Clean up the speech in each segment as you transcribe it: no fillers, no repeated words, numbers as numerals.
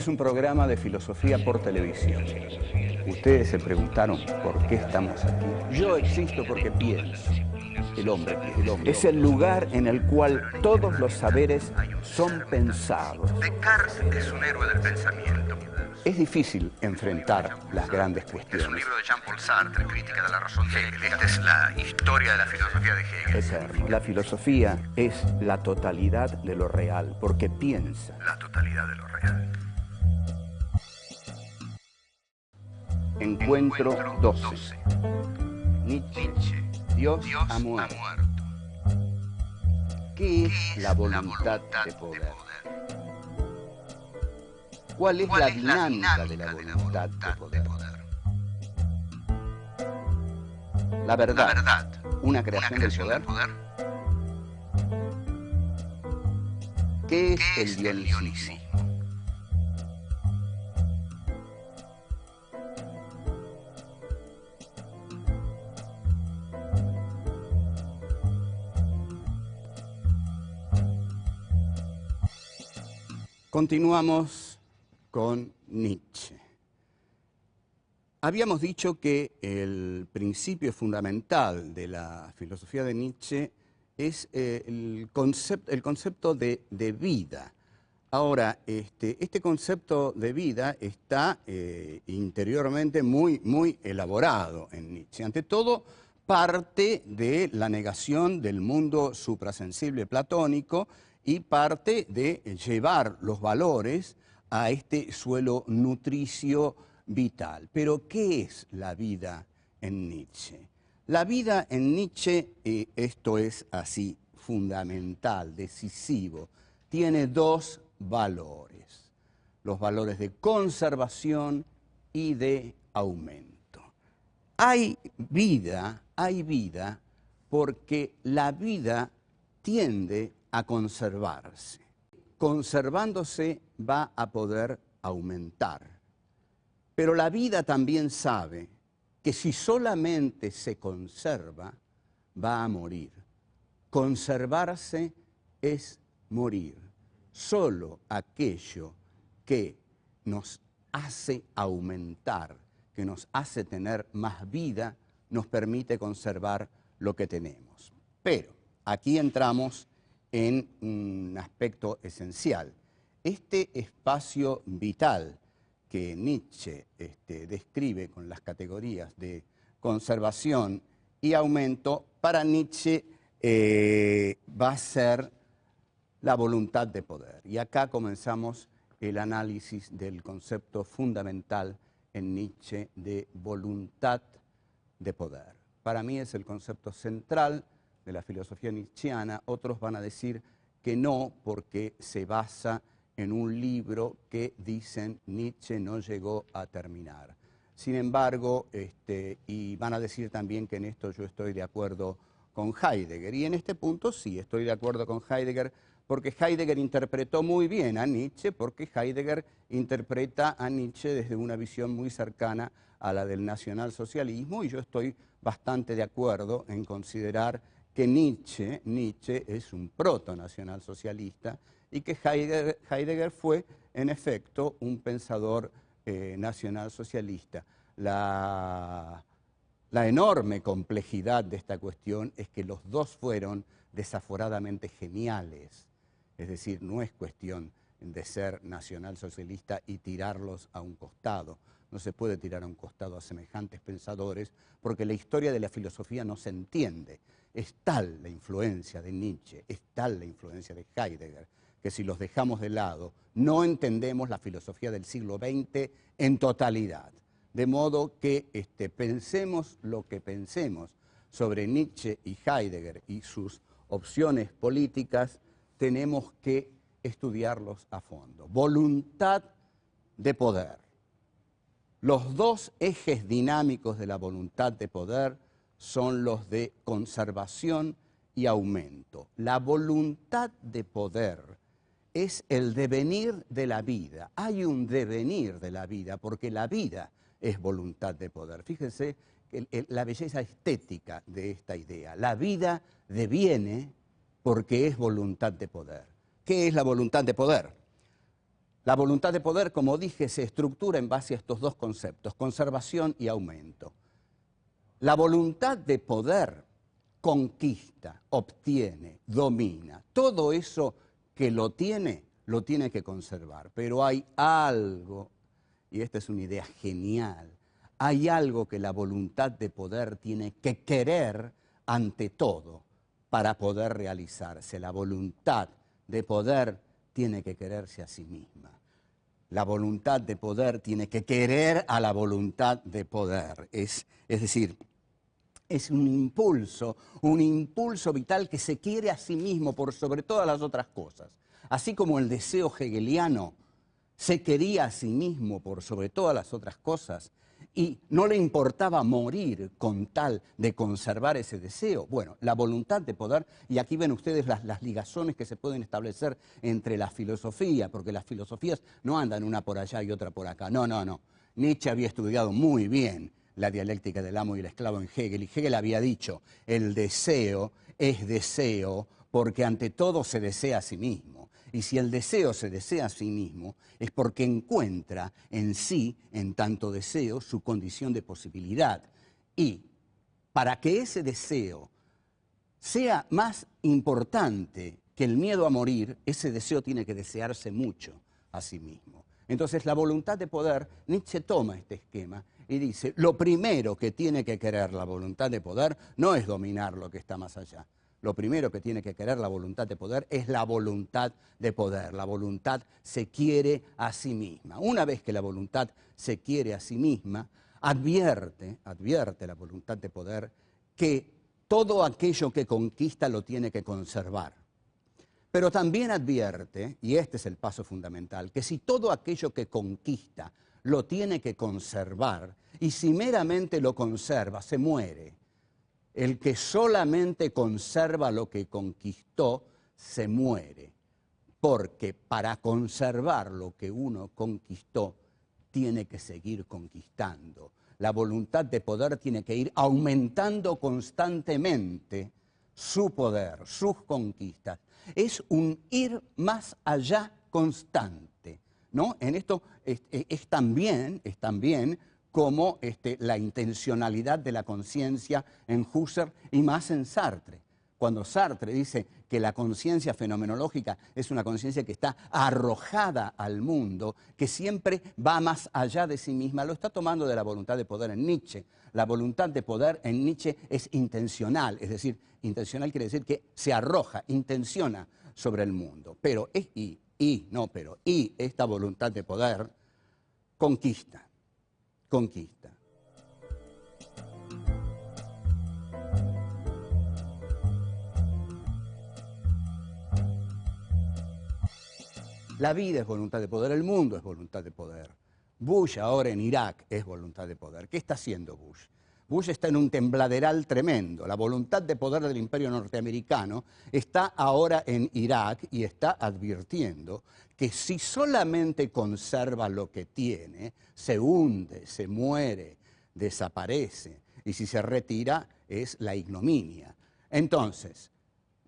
es un programa de filosofía por televisión. Ustedes se preguntaron por qué estamos aquí. Yo existo porque pienso. El hombre es el lugar en el cual todos los saberes son pensados. Descartes es un héroe del pensamiento. Es difícil enfrentar las grandes Es un cuestiones. libro de Jean-Paul Sartre, Crítica de la razón de Hegel. Esta es la historia de la filosofía de Hegel. Eterno. La filosofía es la totalidad de lo real, porque piensa. La totalidad de lo real. Encuentro 12. Nietzsche. Dios ha muerto. ¿Qué es la voluntad de poder? ¿Cuál es la dinámica de la voluntad de poder? La verdad, una creación del poder. ¿Qué es el dionicismo? Continuamos con Nietzsche. Habíamos dicho que el principio fundamental de la filosofía de Nietzsche es el concepto de vida. Ahora, este concepto de vida está interiormente muy elaborado en Nietzsche. Ante todo, parte de la negación del mundo suprasensible platónico y parte de llevar los valores a este suelo nutricio vital. Pero, ¿qué es la vida en Nietzsche? La vida en Nietzsche, esto es así, fundamental, decisivo, tiene dos valores: los valores de conservación y de aumento. Hay vida porque la vida tiende a conservarse. Conservándose va a poder aumentar. Pero la vida también sabe que si solamente se conserva, va a morir. Conservarse es morir. Solo aquello que nos hace aumentar, que nos hace tener más vida, nos permite conservar lo que tenemos. Pero aquí entramos en un aspecto esencial. Este espacio vital que Nietzsche describe con las categorías de conservación y aumento, para Nietzsche va a ser la voluntad de poder. Y acá comenzamos el análisis del concepto fundamental en Nietzsche de voluntad de poder. Para mí es el concepto central de la filosofía nietzscheana. Otros van a decir que no, porque se basa en un libro que dicen Nietzsche no llegó a terminar. Sin embargo, y van a decir también que en esto yo estoy de acuerdo con Heidegger. Y en este punto sí estoy de acuerdo con Heidegger, porque Heidegger interpretó muy bien a Nietzsche, porque Heidegger interpreta a Nietzsche desde una visión muy cercana a la del nacionalsocialismo, y yo estoy bastante de acuerdo en considerar que Nietzsche es un proto-nacionalsocialista y que Heidegger fue, en efecto, un pensador nacionalsocialista. La enorme complejidad de esta cuestión es que los dos fueron desaforadamente geniales. Es decir, no es cuestión de ser nacionalsocialista y tirarlos a un costado. No se puede tirar a un costado a semejantes pensadores porque la historia de la filosofía no se entiende. Es tal la influencia de Nietzsche, es tal la influencia de Heidegger, que si los dejamos de lado, no entendemos la filosofía del siglo XX en totalidad. De modo que pensemos lo que pensemos sobre Nietzsche y Heidegger y sus opciones políticas, tenemos que estudiarlos a fondo. Voluntad de poder. Los dos ejes dinámicos de la voluntad de poder son los de conservación y aumento. La voluntad de poder es el devenir de la vida. Hay un devenir de la vida, porque la vida es voluntad de poder. Fíjense la belleza estética de esta idea. La vida deviene porque es voluntad de poder. ¿Qué es la voluntad de poder? La voluntad de poder, como dije, se estructura en base a estos dos conceptos, conservación y aumento. La voluntad de poder conquista, obtiene, domina. Todo eso que lo tiene que conservar. Pero hay algo, y esta es una idea genial, hay algo que la voluntad de poder tiene que querer ante todo para poder realizarse. La voluntad de poder tiene que quererse a sí misma. La voluntad de poder tiene que querer a la voluntad de poder. Es decir, es un impulso vital que se quiere a sí mismo por sobre todas las otras cosas. Así como el deseo hegeliano se quería a sí mismo por sobre todas las otras cosas y no le importaba morir con tal de conservar ese deseo. Bueno, la voluntad de poder, y aquí ven ustedes las ligazones que se pueden establecer entre la filosofía, porque las filosofías no andan una por allá y otra por acá. No, no, no. Nietzsche había estudiado muy bien la dialéctica del amo y el esclavo en Hegel, y Hegel había dicho, el deseo es deseo porque ante todo se desea a sí mismo. Y si el deseo se desea a sí mismo, es porque encuentra en sí, en tanto deseo, su condición de posibilidad. Y para que ese deseo sea más importante que el miedo a morir, ese deseo tiene que desearse mucho a sí mismo. Entonces, la voluntad de poder, Nietzsche toma este esquema y dice, lo primero que tiene que querer la voluntad de poder no es dominar lo que está más allá. Lo primero que tiene que querer la voluntad de poder es la voluntad de poder. La voluntad se quiere a sí misma. Una vez que la voluntad se quiere a sí misma, advierte la voluntad de poder que todo aquello que conquista lo tiene que conservar. Pero también advierte, y este es el paso fundamental, que si todo aquello que conquista lo tiene que conservar, y si meramente lo conserva, se muere. El que solamente conserva lo que conquistó, se muere. Porque para conservar lo que uno conquistó, tiene que seguir conquistando. La voluntad de poder tiene que ir aumentando constantemente su poder, sus conquistas. Es un ir más allá constante, ¿no? En esto es también como la intencionalidad de la conciencia en Husserl y más en Sartre. Cuando Sartre dice que la conciencia fenomenológica es una conciencia que está arrojada al mundo, que siempre va más allá de sí misma, lo está tomando de la voluntad de poder en Nietzsche. La voluntad de poder en Nietzsche es intencional, es decir, intencional quiere decir que se arroja, intenciona sobre el mundo. Pero esta voluntad de poder conquista. La vida es voluntad de poder, el mundo es voluntad de poder. Bush ahora en Irak es voluntad de poder. ¿Qué está haciendo Bush? Bush está en un tembladeral tremendo. La voluntad de poder del imperio norteamericano está ahora en Irak y está advirtiendo que si solamente conserva lo que tiene, se hunde, se muere, desaparece. Y si se retira, es la ignominia. Entonces,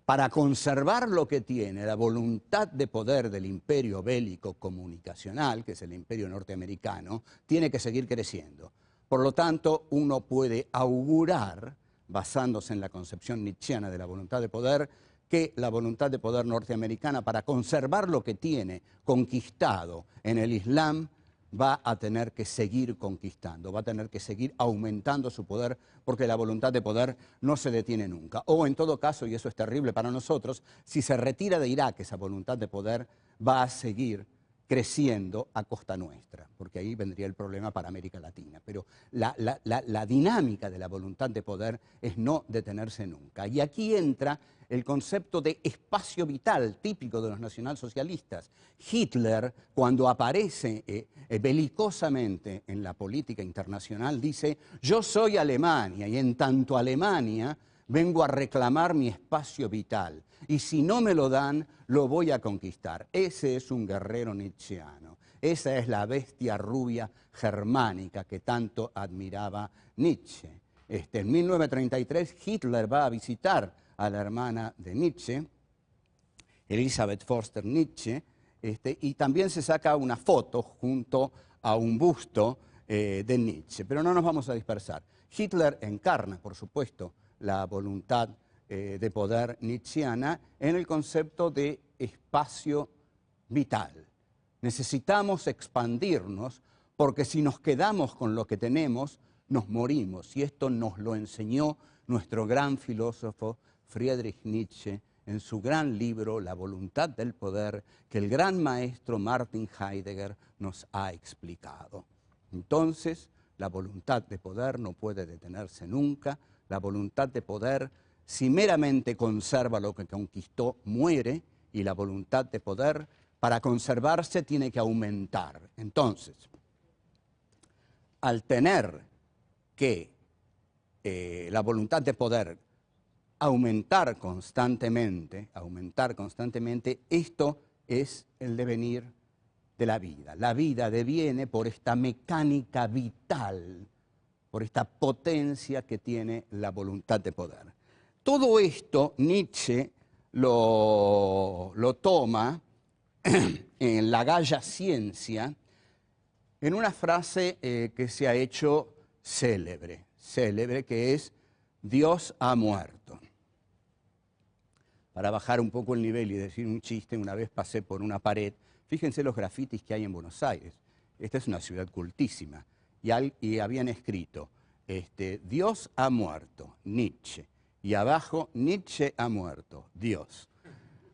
para conservar lo que tiene, la voluntad de poder del imperio bélico comunicacional, que es el imperio norteamericano, tiene que seguir creciendo. Por lo tanto, uno puede augurar, basándose en la concepción nietzscheana de la voluntad de poder, que la voluntad de poder norteamericana, para conservar lo que tiene conquistado en el Islam, va a tener que seguir conquistando, va a tener que seguir aumentando su poder, porque la voluntad de poder no se detiene nunca. O en todo caso, y eso es terrible para nosotros, si se retira de Irak esa voluntad de poder, va a seguir creciendo a costa nuestra, porque ahí vendría el problema para América Latina. Pero la dinámica de la voluntad de poder es no detenerse nunca. Y aquí entra el concepto de espacio vital típico de los nacionalsocialistas. Hitler, cuando aparece belicosamente en la política internacional, dice, yo soy Alemania y en tanto Alemania vengo a reclamar mi espacio vital y si no me lo dan, lo voy a conquistar. Ese es un guerrero nietzscheano. Esa es la bestia rubia germánica que tanto admiraba Nietzsche. En 1933 Hitler va a visitar a la hermana de Nietzsche, Elisabeth Förster Nietzsche, Y también se saca una foto junto a un busto de Nietzsche, pero no nos vamos a dispersar. Hitler encarna, por supuesto, la voluntad de poder nietzscheana en el concepto de espacio vital. Necesitamos expandirnos porque si nos quedamos con lo que tenemos, nos morimos. Y esto nos lo enseñó nuestro gran filósofo Friedrich Nietzsche en su gran libro La voluntad del poder, que el gran maestro Martin Heidegger nos ha explicado. Entonces, la voluntad de poder no puede detenerse nunca. La voluntad de poder, si meramente conserva lo que conquistó, muere, y la voluntad de poder, para conservarse, tiene que aumentar. Entonces, al tener que la voluntad de poder aumentar constantemente, esto es el devenir de la vida. La vida deviene por esta mecánica vital, por esta potencia que tiene la voluntad de poder. Todo esto Nietzsche lo toma en La Gaia Ciencia, en una frase que se ha hecho célebre, que es Dios ha muerto. Para bajar un poco el nivel y decir un chiste, una vez pasé por una pared, fíjense los grafitis que hay en Buenos Aires. Esta es una ciudad cultísima. Y habían escrito, Dios ha muerto, Nietzsche. Y abajo, Nietzsche ha muerto, Dios.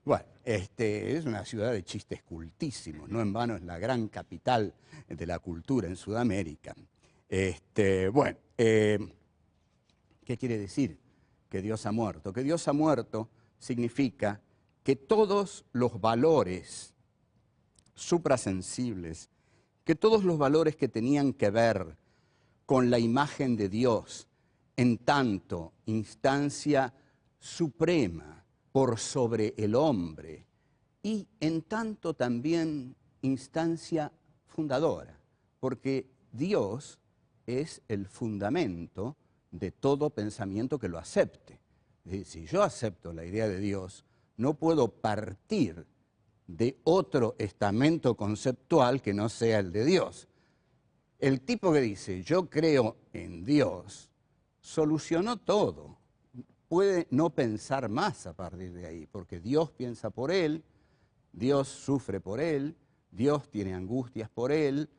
Bueno, es una ciudad de chistes cultísimos, no en vano es la gran capital de la cultura en Sudamérica. Bueno, ¿qué quiere decir que Dios ha muerto? Que Dios ha muerto significa que todos los valores suprasensibles, que todos los valores que tenían que ver con la imagen de Dios, en tanto instancia suprema por sobre el hombre y en tanto también instancia fundadora, porque Dios es el fundamento de todo pensamiento que lo acepte. Es decir, si yo acepto la idea de Dios, no puedo partir de otro estamento conceptual que no sea el de Dios. El tipo que dice, yo creo en Dios, solucionó todo. Puede no pensar más a partir de ahí, porque Dios piensa por él, Dios sufre por él, Dios tiene angustias por él,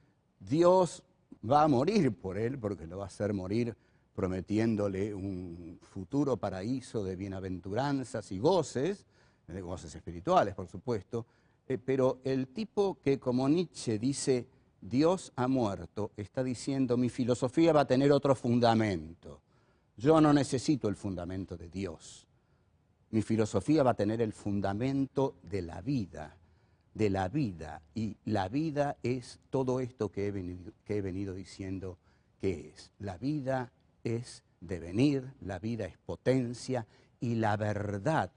Dios va a morir por él, porque lo va a hacer morir prometiéndole un futuro paraíso de bienaventuranzas y goces espirituales, por supuesto, pero el tipo que, como Nietzsche, dice Dios ha muerto, está diciendo mi filosofía va a tener otro fundamento. Yo no necesito el fundamento de Dios. Mi filosofía va a tener el fundamento de la vida, y la vida es todo esto que he venido diciendo que es. La vida es devenir, la vida es potencia, y la verdad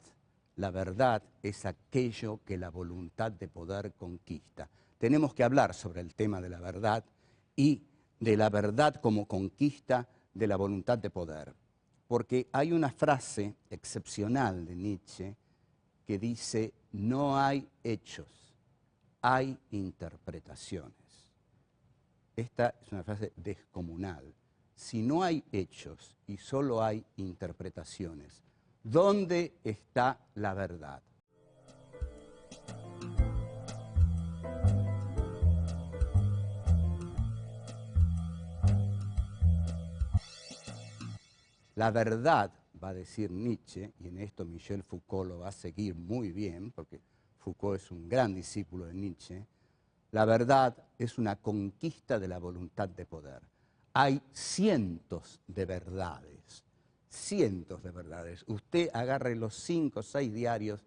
es aquello que la voluntad de poder conquista. Tenemos que hablar sobre el tema de la verdad y de la verdad como conquista de la voluntad de poder. Porque hay una frase excepcional de Nietzsche que dice, no hay hechos, hay interpretaciones. Esta es una frase descomunal. Si no hay hechos y solo hay interpretaciones, ¿dónde está la verdad? La verdad, va a decir Nietzsche, y en esto Michel Foucault lo va a seguir muy bien, porque Foucault es un gran discípulo de Nietzsche, la verdad es una conquista de la voluntad de poder. Hay cientos de verdades, cientos de verdades. Usted agarre los 5 o 6 diarios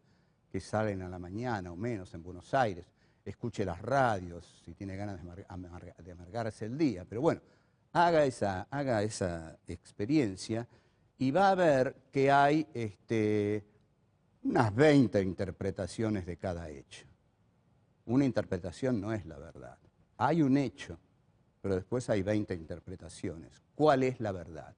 que salen a la mañana o menos en Buenos Aires, escuche las radios, si tiene ganas de amargarse el día, pero bueno, haga esa experiencia y va a ver que hay unas 20 interpretaciones de cada hecho. Una interpretación no es la verdad. Hay un hecho, pero después hay 20 interpretaciones. ¿Cuál es la verdad?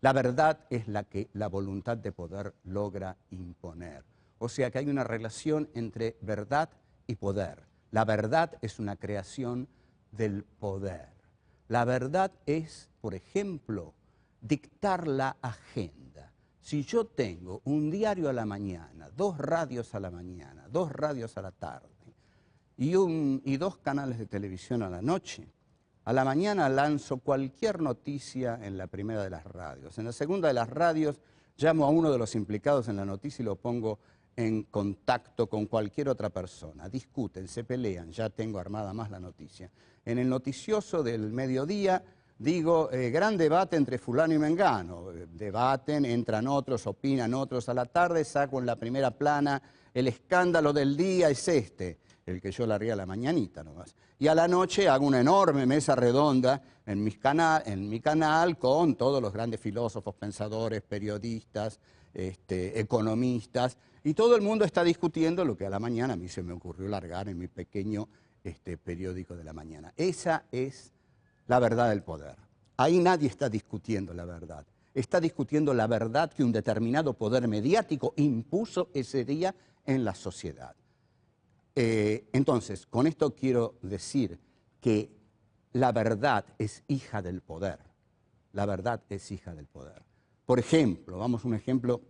La verdad es la que la voluntad de poder logra imponer. O sea que hay una relación entre verdad y poder. La verdad es una creación del poder. La verdad es, por ejemplo, dictar la agenda. Si yo tengo un diario a la mañana, 2 radios a la mañana, 2 radios a la tarde y 2 canales de televisión a la noche, a la mañana lanzo cualquier noticia en la primera de las radios. En la segunda de las radios llamo a uno de los implicados en la noticia y lo pongo en contacto con cualquier otra persona. Discuten, se pelean, ya tengo armada más la noticia. En el noticioso del mediodía digo, gran debate entre fulano y mengano. Debaten, entran otros, opinan otros. A la tarde saco en la primera plana, el escándalo del día es este, el que yo largué a la mañanita nomás. Y a la noche hago una enorme mesa redonda en mi canal con todos los grandes filósofos, pensadores, periodistas, economistas, y todo el mundo está discutiendo lo que a la mañana a mí se me ocurrió largar en mi pequeño periódico de la mañana. Esa es la verdad del poder. Ahí nadie está discutiendo la verdad. Está discutiendo la verdad que un determinado poder mediático impuso ese día en la sociedad. Entonces, con esto quiero decir que la verdad es hija del poder. La verdad es hija del poder. Por ejemplo, vamos a un ejemplo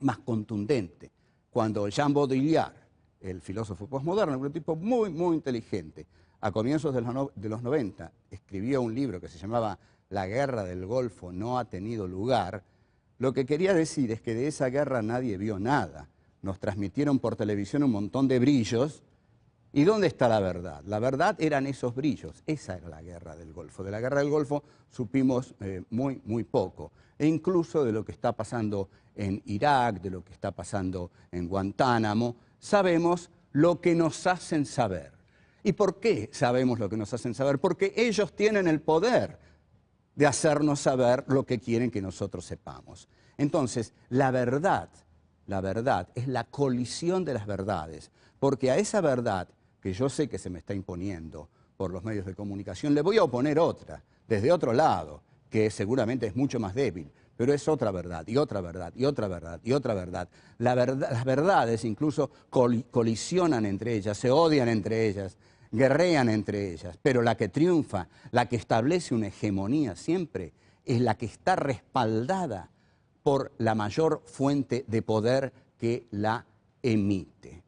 más contundente. Cuando Jean Baudrillard, el filósofo postmoderno, un tipo muy, muy inteligente, a comienzos de los 90, escribió un libro que se llamaba La guerra del Golfo no ha tenido lugar, lo que quería decir es que de esa guerra nadie vio nada. Nos transmitieron por televisión un montón de brillos. ¿Y dónde está la verdad? La verdad eran esos brillos. Esa era la guerra del Golfo. De la guerra del Golfo supimos muy, muy poco. E incluso de lo que está pasando en Irak, de lo que está pasando en Guantánamo, sabemos lo que nos hacen saber. ¿Y por qué sabemos lo que nos hacen saber? Porque ellos tienen el poder de hacernos saber lo que quieren que nosotros sepamos. Entonces, la verdad es la colisión de las verdades, porque a esa verdad que yo sé que se me está imponiendo por los medios de comunicación, le voy a oponer otra, desde otro lado, que seguramente es mucho más débil, pero es otra verdad, y otra verdad, y otra verdad, y otra verdad. Las verdades incluso colisionan entre ellas, se odian entre ellas, guerrean entre ellas, pero la que triunfa, la que establece una hegemonía siempre, es la que está respaldada por la mayor fuente de poder que la emite.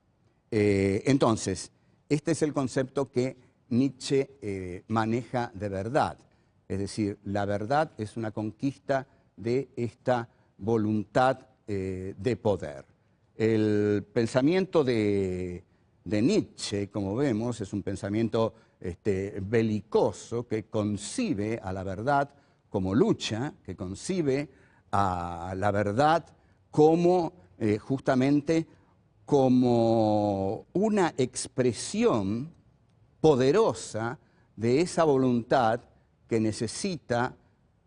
Entonces, este es el concepto que Nietzsche maneja de verdad. Es decir, la verdad es una conquista de esta voluntad de poder. El pensamiento de Nietzsche, como vemos, es un pensamiento belicoso que concibe a la verdad como lucha, que concibe a la verdad como justamente como una expresión poderosa de esa voluntad que necesita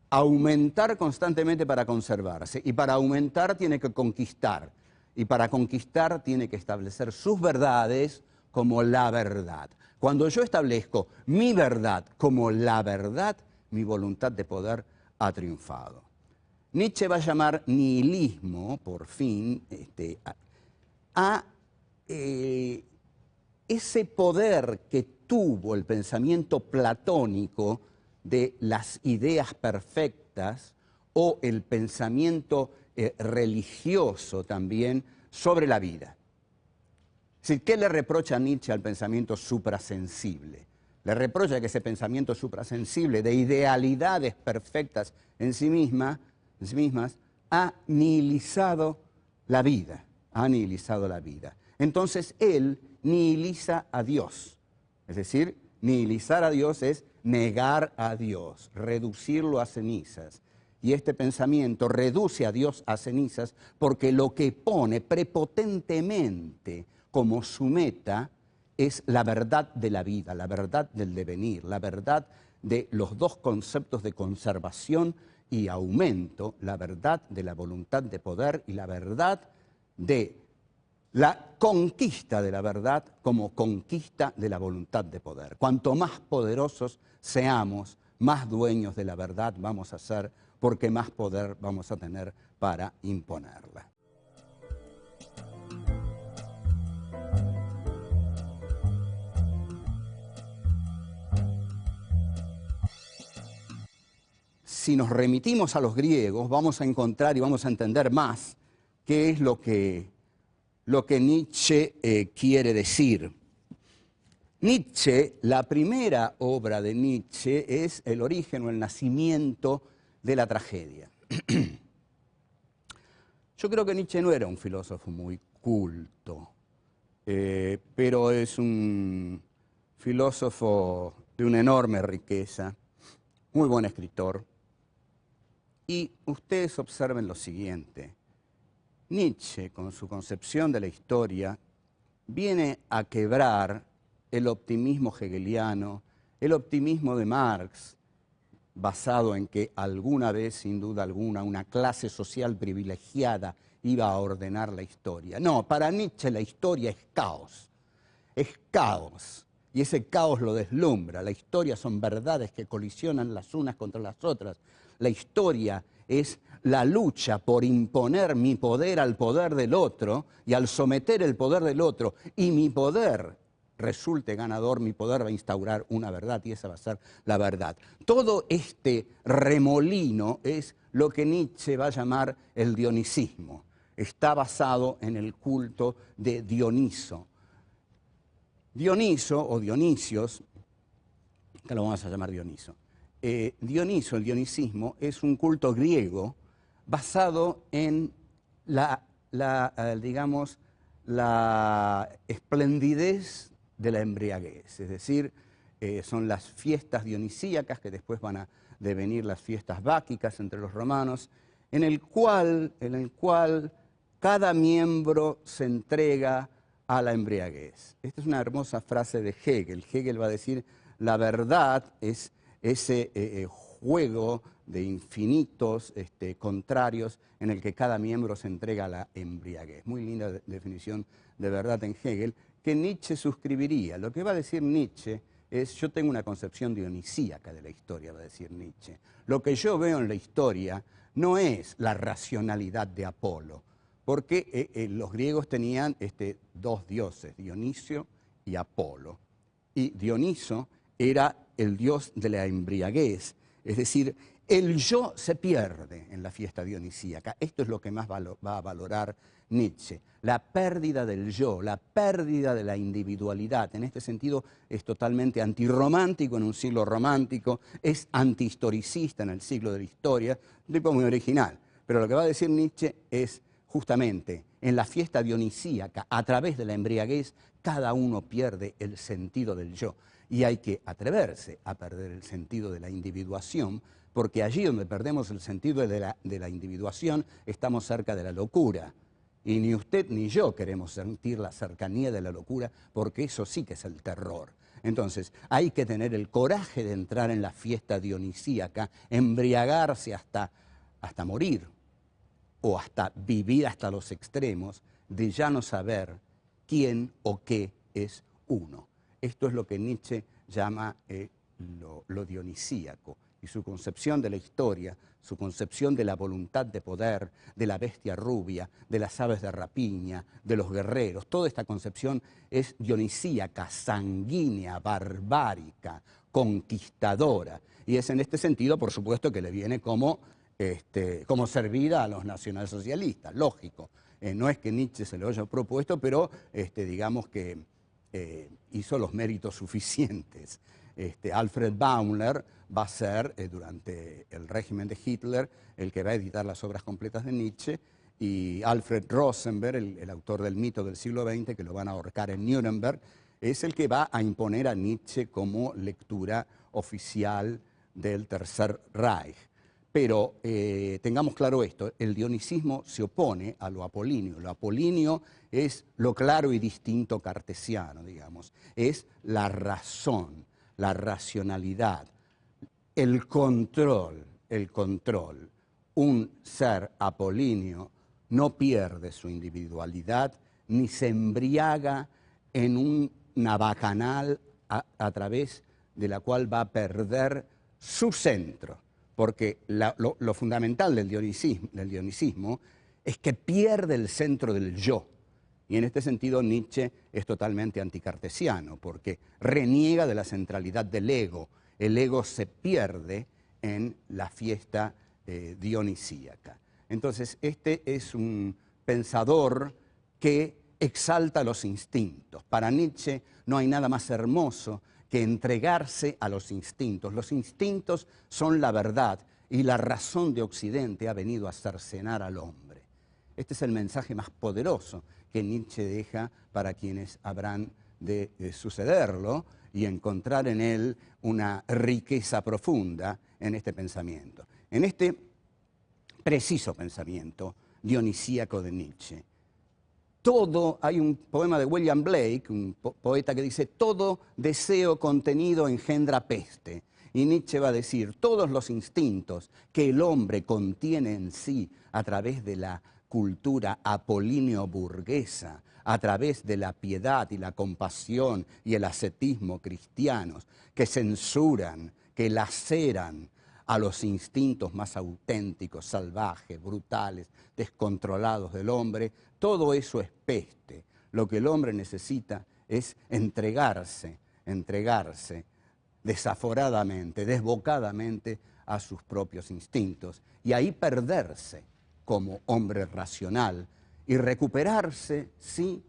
aumentar constantemente para conservarse. Y para aumentar tiene que conquistar. Y para conquistar tiene que establecer sus verdades como la verdad. Cuando yo establezco mi verdad como la verdad, mi voluntad de poder ha triunfado. Nietzsche va a llamar nihilismo, por fin, a ese poder que tuvo el pensamiento platónico de las ideas perfectas o el pensamiento religioso también sobre la vida. Es decir, ¿qué le reprocha Nietzsche al pensamiento suprasensible? Le reprocha que ese pensamiento suprasensible de idealidades perfectas en sí mismas ha nihilizado la vida, Entonces él nihiliza a Dios, es decir, nihilizar a Dios es negar a Dios, reducirlo a cenizas. Y este pensamiento reduce a Dios a cenizas porque lo que pone prepotentemente como su meta es la verdad de la vida, la verdad del devenir, la verdad de los dos conceptos de conservación y aumento, la verdad de la voluntad de poder y la verdad de la conquista de la verdad como conquista de la voluntad de poder. Cuanto más poderosos seamos, más dueños de la verdad vamos a ser, porque más poder vamos a tener para imponerla. si nos remitimos a los griegos, vamos a encontrar y vamos a entender más qué es lo que Nietzsche quiere decir. Nietzsche, la primera obra de Nietzsche es el origen o el nacimiento de la tragedia. Yo creo que Nietzsche no era un filósofo muy culto, pero es un filósofo de una enorme riqueza, muy buen escritor. Y ustedes observen lo siguiente. Nietzsche, con su concepción de la historia, viene a quebrar el optimismo hegeliano, el optimismo de Marx, basado en que alguna vez, sin duda alguna, una clase social privilegiada iba a ordenar la historia. No, para Nietzsche la historia es caos, y ese caos lo deslumbra. La historia son verdades que colisionan las unas contra las otras. La historia es la lucha por imponer mi poder al poder del otro, y al someter el poder del otro y mi poder resulte ganador, mi poder va a instaurar una verdad y esa va a ser la verdad. Todo este remolino es lo que Nietzsche va a llamar el dionisismo. Está basado en el culto de Dioniso. Dioniso o Dionisios, que lo vamos a llamar Dioniso. Dioniso, el dionisismo, es un culto griego basado en digamos, la esplendidez de la embriaguez, es decir, son las fiestas dionisíacas que después van a devenir las fiestas báquicas entre los romanos, en el cual cada miembro se entrega a la embriaguez. Esta es una hermosa frase de Hegel. Hegel va a decir, la verdad es ese juego de infinitos contrarios en el que cada miembro se entrega a la embriaguez. Muy linda definición de verdad en Hegel, que Nietzsche suscribiría. Lo que va a decir Nietzsche es, yo tengo una concepción dionisíaca de la historia, va a decir Nietzsche. Lo que yo veo en la historia no es la racionalidad de Apolo, porque los griegos tenían dos dioses, Dionisio y Apolo. Y Dioniso era el dios de la embriaguez, es decir, el yo se pierde en la fiesta dionisíaca. Esto es lo que más va a valorar Nietzsche, la pérdida del yo, la pérdida de la individualidad. En este sentido es totalmente antirromántico en un siglo romántico, es antihistoricista en el siglo de la historia, un tipo muy original. Pero lo que va a decir Nietzsche es justamente, en la fiesta dionisíaca, a través de la embriaguez, cada uno pierde el sentido del yo. Y hay que atreverse a perder el sentido de la individuación, porque allí donde perdemos el sentido de la individuación, estamos cerca de la locura. Y ni usted ni yo queremos sentir la cercanía de la locura, porque eso sí que es el terror. Entonces, hay que tener el coraje de entrar en la fiesta dionisíaca, embriagarse hasta morir, o hasta vivir hasta los extremos, de ya no saber quién o qué es uno. Esto es lo que Nietzsche llama lo dionisíaco, y su concepción de la historia, su concepción de la voluntad de poder, de la bestia rubia, de las aves de rapiña, de los guerreros. Toda esta concepción es dionisíaca, sanguínea, barbárica, conquistadora. Y es en este sentido, por supuesto, que le viene como servida a los nacionalsocialistas, lógico. No es que Nietzsche se lo haya propuesto, pero digamos que hizo los méritos suficientes. Alfred Baumler va a ser, durante el régimen de Hitler, el que va a editar las obras completas de Nietzsche, y Alfred Rosenberg, el autor del mito del siglo XX, que lo van a ahorcar en Nuremberg, es el que va a imponer a Nietzsche como lectura oficial del Tercer Reich. Pero tengamos claro esto, el dionisismo se opone a lo apolíneo. Lo apolíneo es lo claro y distinto cartesiano, digamos. Es la razón, la racionalidad, el control. Un ser apolíneo no pierde su individualidad ni se embriaga en una bacanal a través de la cual va a perder su centro. Porque lo fundamental del dionisismo es que pierde el centro del yo. Y en este sentido Nietzsche es totalmente anticartesiano, porque reniega de la centralidad del ego. El ego se pierde en la fiesta dionisíaca. Entonces, este es un pensador que exalta los instintos. Para Nietzsche no hay nada más hermoso que entregarse a los instintos. Los instintos son la verdad y la razón de Occidente ha venido a cercenar al hombre. Este es el mensaje más poderoso que Nietzsche deja para quienes habrán de sucederlo y encontrar en él una riqueza profunda en este pensamiento. En este preciso pensamiento dionisíaco de Nietzsche, hay un poema de William Blake, un poeta que dice, todo deseo contenido engendra peste. Y Nietzsche va a decir, todos los instintos que el hombre contiene en sí a través de la cultura apolíneo-burguesa, a través de la piedad y la compasión y el ascetismo cristianos, que censuran, que laceran a los instintos más auténticos, salvajes, brutales, descontrolados del hombre, todo eso es peste. Lo que el hombre necesita es entregarse desaforadamente, desbocadamente a sus propios instintos y ahí perderse como hombre racional y recuperarse, sí,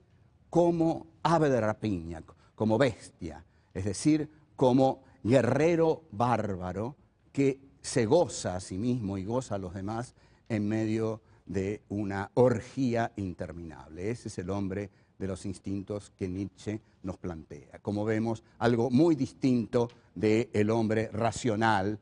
como ave de rapiña, como bestia, es decir, como guerrero bárbaro que se goza a sí mismo y goza a los demás en medio de una orgía interminable. Ese es el hombre de los instintos que Nietzsche nos plantea. Como vemos, algo muy distinto del hombre racional,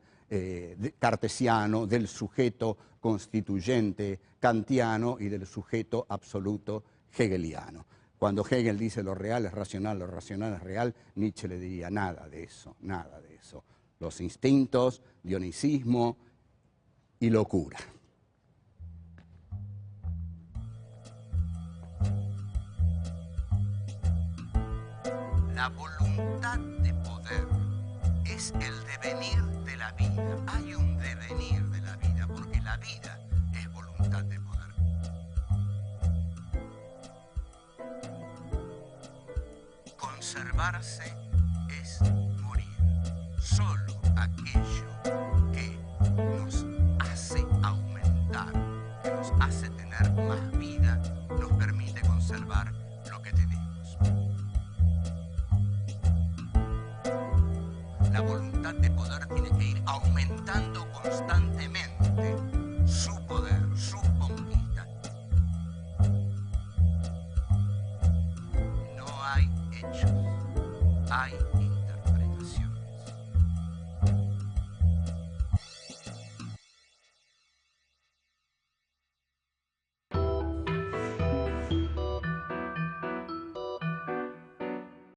cartesiano, del sujeto constituyente kantiano y del sujeto absoluto hegeliano. Cuando Hegel dice lo real es racional, lo racional es real, Nietzsche le diría nada de eso, nada de eso. Los instintos, dionisismo y locura. La voluntad de poder es el devenir de la vida. Hay un devenir de la vida, porque la vida es voluntad de poder. Conservarse es morir. Solo aquello que nos hace aumentar, que nos hace tener más vida, nos permite conservar lo que tenemos. La voluntad de poder tiene que ir aumentando constantemente su poder, sus conquistas. No hay hechos